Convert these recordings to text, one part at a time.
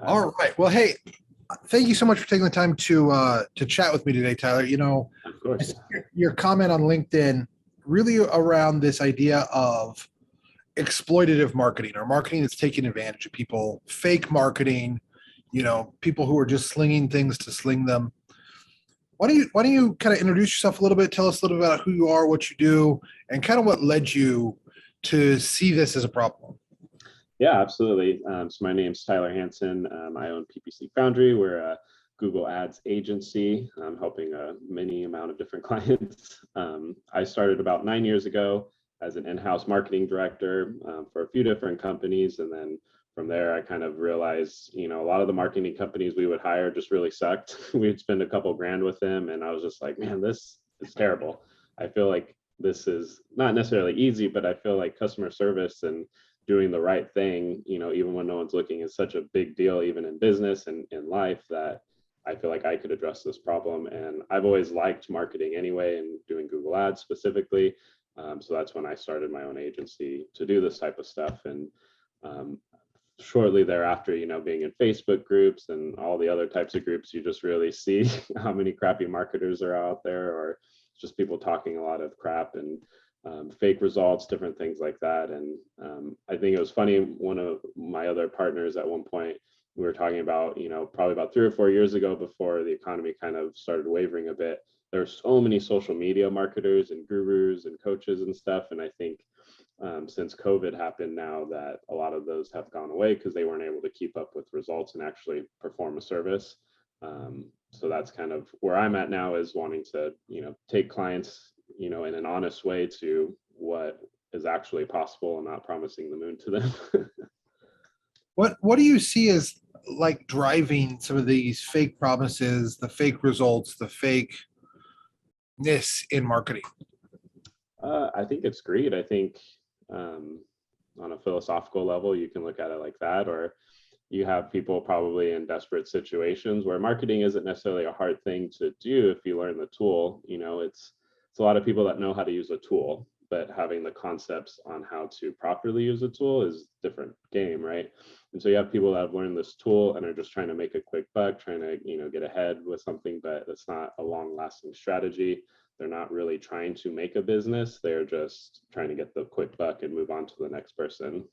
All right. Well, hey, thank you so much for taking the time to chat with me today, Tyler. Of I course. see your comment on LinkedIn really around this idea of exploitative marketing or marketing that's taking advantage of people, fake marketing, people who are just slinging things to sling them. Why don't you kind of introduce yourself a little bit, tell us a little bit about who you are, what you do, and kind of what led you to see this as a problem? Yeah, absolutely. So my name's Tyler Hanson. I own PPC Foundry. We're a Google Ads agency. I'm helping a many amount of different clients. I started about 9 years ago as an in-house marketing director for a few different companies, and then from there, I kind of realized, a lot of the marketing companies we would hire just really sucked. We'd spend a couple grand with them, and I was just like, man, this is terrible. I feel like this is not necessarily easy, but I feel like customer service and doing the right thing, even when no one's looking, is such a big deal, even in business and in life, that I feel like I could address this problem. And I've always liked marketing anyway, and doing Google Ads specifically. So that's when I started my own agency to do this type of stuff. And um, shortly thereafter, being in Facebook groups and all the other types of groups, you just really see how many crappy marketers are out there, or just people talking a lot of crap and fake results, different things like that. And I think it was funny, one of my other partners at one point, we were talking about, probably about 3 or 4 years ago, before the economy kind of started wavering a bit, there's so many social media marketers and gurus and coaches and stuff. And I think since COVID happened now, that a lot of those have gone away because they weren't able to keep up with results and actually perform a service. So that's kind of where I'm at now, is wanting to, take clients, in an honest way to what is actually possible, and not promising the moon to them. What do you see as like driving some of these fake promises, the fake results, the fakeness in marketing? I think it's greed. I think um, on a philosophical level, you can look at it like that, or you have people probably in desperate situations where marketing isn't necessarily a hard thing to do if you learn the tool. It's a lot of people that know how to use a tool, but having the concepts on how to properly use a tool is a different game, right? And so you have people that have learned this tool and are just trying to make a quick buck, trying to, get ahead with something, but it's not a long lasting strategy. They're not really trying to make a business. They're just trying to get the quick buck and move on to the next person.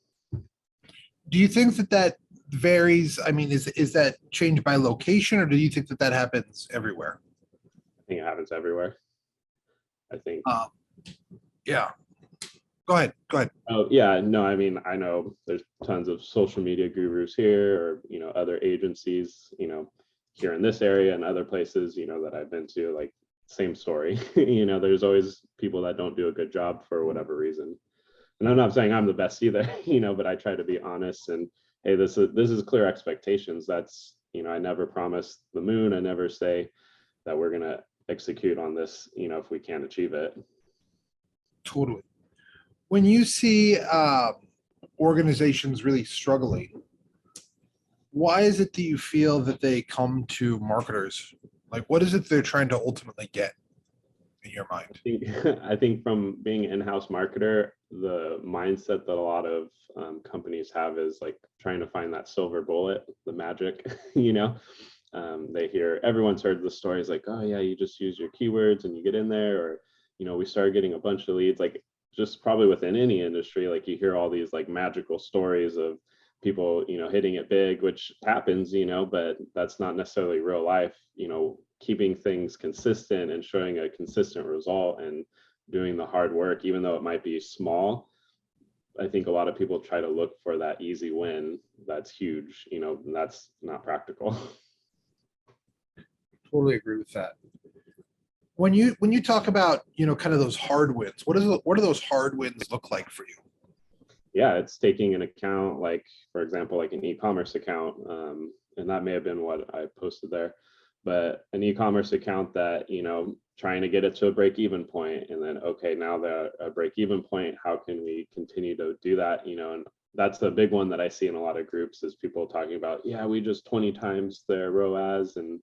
Do you think that varies? I mean, is that changed by location, or do you think that happens everywhere? I think it happens everywhere. I think. Um, yeah. Go ahead. Go ahead. Oh yeah, no, I mean, I know there's tons of social media gurus here, or other agencies, here in this area and other places, that I've been to. Like, same story. There's always people that don't do a good job for whatever reason. And I'm not saying I'm the best either, but I try to be honest and, hey, this is clear expectations. That's, I never promise the moon. I never say that we're gonna execute on this, if we can't achieve it. Totally. When you see organizations really struggling, why is it that you feel that they come to marketers? Like, what is it they're trying to ultimately get in your mind? think I think from being an in-house marketer, the mindset that a lot of companies have is like trying to find that silver bullet, the magic. They hear, everyone's heard the stories like, oh yeah, you just use your keywords and you get in there, or we started getting a bunch of leads. Like, just probably within any industry, like, you hear all these like magical stories of people hitting it big, which happens, but that's not necessarily real life. Keeping things consistent and showing a consistent result and doing the hard work, even though it might be small. I think a lot of people try to look for that easy win that's huge, and that's not practical. Totally agree with that. When you talk about kind of those hard wins, what do those hard wins look like for you? Yeah, it's taking an account, like, for example, like an e-commerce account, and that may have been what I posted there, but an e-commerce account that, trying to get it to a break-even point, and then, okay, now they're a break-even point, how can we continue to do that? And that's the big one that I see in a lot of groups, is people talking about, yeah, we just 20 times their ROAS and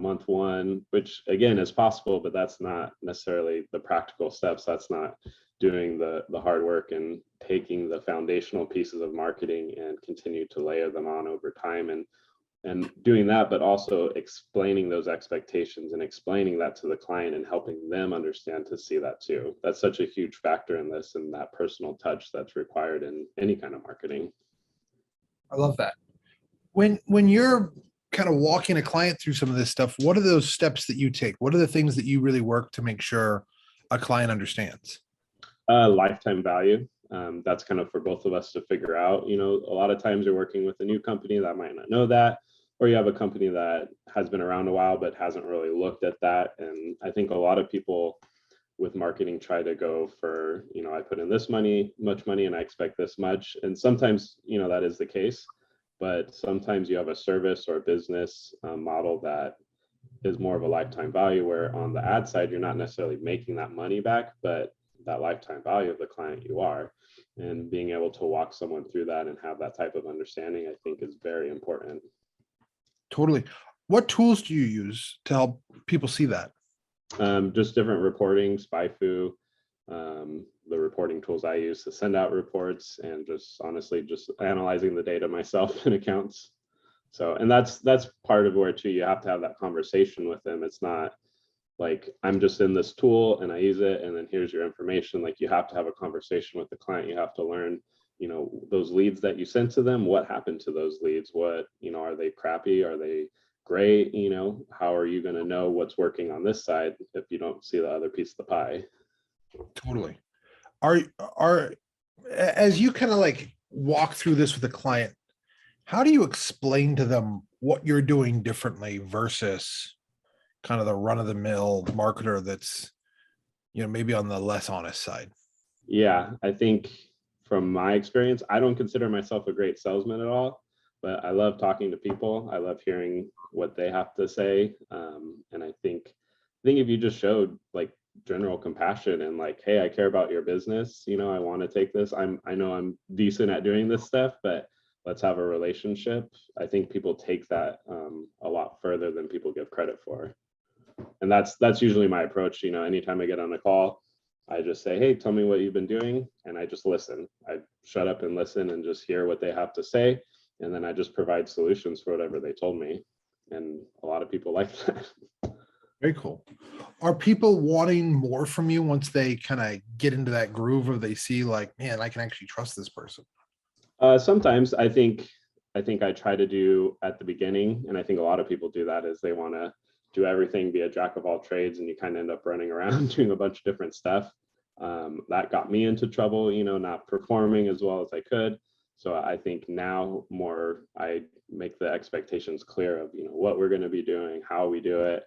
month one, which again is possible, but that's not necessarily the practical steps. That's not doing the hard work and taking the foundational pieces of marketing and continue to layer them on over time. And and doing that, but also explaining those expectations and explaining that to the client and helping them understand to see that too. That's such a huge factor in this, and that personal touch that's required in any kind of marketing. I love that. When you're kind of walking a client through some of this stuff, what are those steps that you take? What are the things that you really work to make sure a client understands? Lifetime value. That's kind of for both of us to figure out. You know, a lot of times you're working with a new company that might not know that, or you have a company that has been around a while but hasn't really looked at that. And I think a lot of people with marketing try to go for, you know, I put in this much money, and I expect this much. And sometimes, you know, that is the case, but sometimes you have a service or a business model that is more of a lifetime value, where on the ad side, you're not necessarily making that money back, but that lifetime value of the client you are. And being able to walk someone through that and have that type of understanding, I think, is very important. Totally. What tools do you use to help people see that? Just different reporting, SpyFu, the reporting tools I use to send out reports, and just honestly just analyzing the data myself in accounts. So, and that's part of where too, you have to have that conversation with them. It's not like I'm just in this tool and I use it and then here's your information. Like, you have to have a conversation with the client. You have to learn, you know, those leads that you sent to them, what happened to those leads? What, you know, are they crappy? Are they great? You know, how are you going to know what's working on this side if you don't see the other piece of the pie? Totally. Are as you kind of like walk through this with a client, how do you explain to them what you're doing differently versus kind of the run of the mill marketer that's, you know, maybe on the less honest side? Yeah, I think from my experience, I don't consider myself a great salesman at all, but I love talking to people. I love hearing what they have to say. And I think if you just showed like general compassion and like, hey, I care about your business, you know, I want to take this. I know I'm decent at doing this stuff, but let's have a relationship. I think people take that a lot further than people give credit for. And that's usually my approach. You know, anytime I get on a call, I just say, hey, tell me what you've been doing, and I just listen. I shut up and listen and just hear what they have to say, and then I just provide solutions for whatever they told me. And a lot of people like that. Very cool. Are people wanting more from you once they kind of get into that groove, or they see like, man, I can actually trust this person? Sometimes I think I try to do at the beginning, and I think a lot of people do that, is they want to do everything, be a jack of all trades, and you kind of end up running around doing a bunch of different stuff. That got me into trouble, you know, not performing as well as I could. So I think now more I make the expectations clear of, you know, what we're going to be doing, how we do it,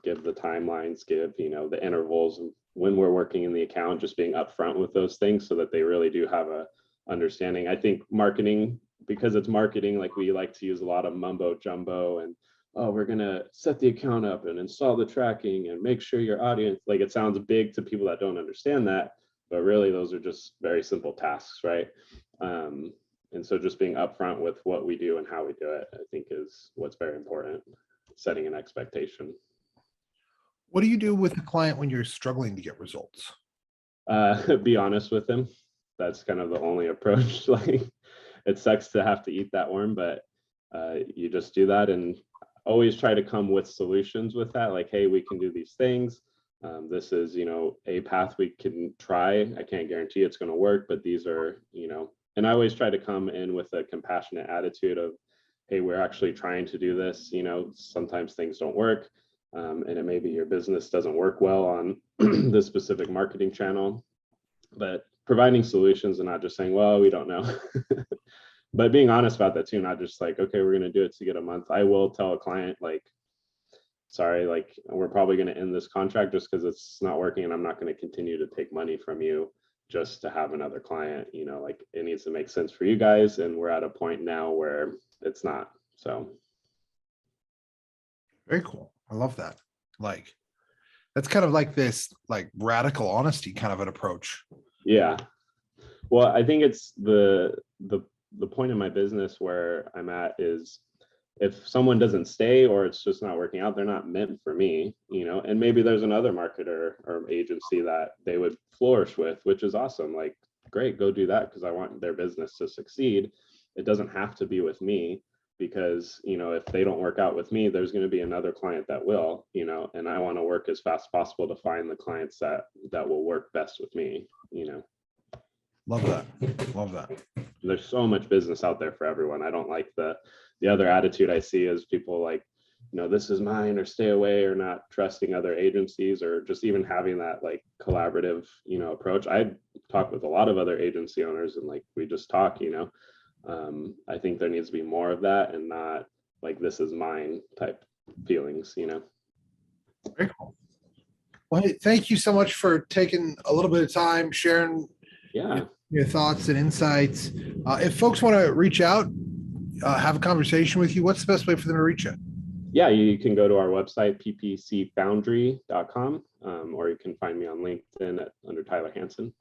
give the timelines, give, you know, the intervals when we're working in the account, just being upfront with those things so that they really do have a understanding. I think marketing, because it's marketing, like we like to use a lot of mumbo jumbo and, oh, we're going to set the account up and install the tracking and make sure your audience, like, it sounds big to people that don't understand that, but really those are just very simple tasks, right? And so just being upfront with what we do and how we do it, I think, is what's very important, setting an expectation. What do you do with the client when you're struggling to get results? Be honest with them. That's kind of the only approach. Like, it sucks to have to eat that worm, but you just do that, and always try to come with solutions with that. Like, hey, we can do these things. This is, you know, a path we can try. I can't guarantee it's going to work, but these are, you know, and I always try to come in with a compassionate attitude of, hey, we're actually trying to do this. You know, sometimes things don't work. And it may be your business doesn't work well on this specific marketing channel, but providing solutions and not just saying, well, we don't know. But being honest about that too, not just like, okay, we're going to do it to get a month. I will tell a client, like, sorry, like, we're probably going to end this contract just because it's not working, and I'm not going to continue to take money from you just to have another client. You know, like, it needs to make sense for you guys, and we're at a point now where it's not. So Very cool. I love that. Like, that's kind of like this like radical honesty kind of an approach. yeah, well, I think it's the point in my business where I'm at is, if someone doesn't stay or it's just not working out, they're not meant for me, you know. And maybe there's another marketer or agency that they would flourish with, which is awesome. Like, great, go do that, because I want their business to succeed. It doesn't have to be with me. because, you know, if they don't work out with me, there's going to be another client that will, you know, and I want to work as fast as possible to find the clients that will work best with me, you know. Love that. Love that. There's so much business out there for everyone. I don't like the other attitude I see is people like, you know, this is mine, or stay away, or not trusting other agencies, or just even having that like collaborative, you know, approach. I talk with a lot of other agency owners, and like we just talk, you know. I think there needs to be more of that, and not like this is mine type feelings, you know. Very cool. Well, hey, thank you so much for taking a little bit of time sharing Yeah. your thoughts and insights. If folks want to reach out, have a conversation with you, what's the best way for them to reach you? Yeah, you can go to our website, ppcfoundry.com, or you can find me on LinkedIn under Tyler Hanson.